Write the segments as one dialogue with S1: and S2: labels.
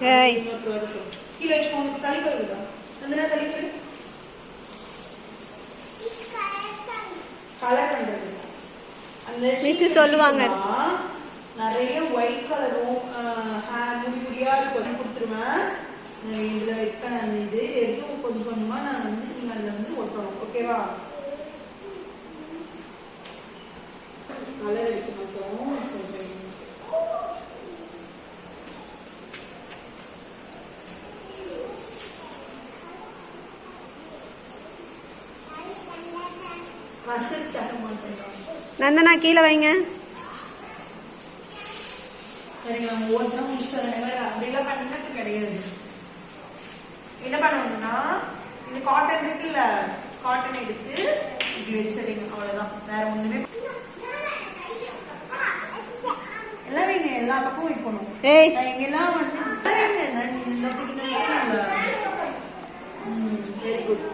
S1: கீழே வச்சுக்கோங்க. தள்ளி கழுவுதா அந்த தள்ளி கழு கலர் பண்றது. அந்த மிஸ் சொல்லுவாங்க நிறைய ஒயிட் கலரும் முடியா கொஞ்சம் கொடுத்துருவேன். இதுல வைக்க நான் இது எடுத்து கொஞ்சம் கொஞ்சமா நான் வந்து நீங்க அதுல வந்து ஒட்டணும். ஓகேவா? கலர் எடுக்க மாட்டோம் சொல்றேன். நந்தனா கீழே வைங்க. அப்படிலாம் பண்ணது கிடையாது. என்ன பண்ணணும்னா இந்த காட்டன் இருக்குல்ல, காட்டன் எடுத்து இப்படி வச்சிருங்க. அவ்வளவுதான், வேற ஒண்ணுமே. எல்லாம் வைங்க, எல்லா பக்கமும் வைக்கணும். எங்கெல்லாம் வந்து வெரி குட்.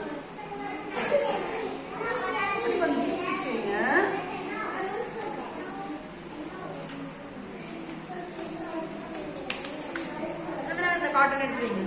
S1: காட்டன் எடுத்துவீங்க.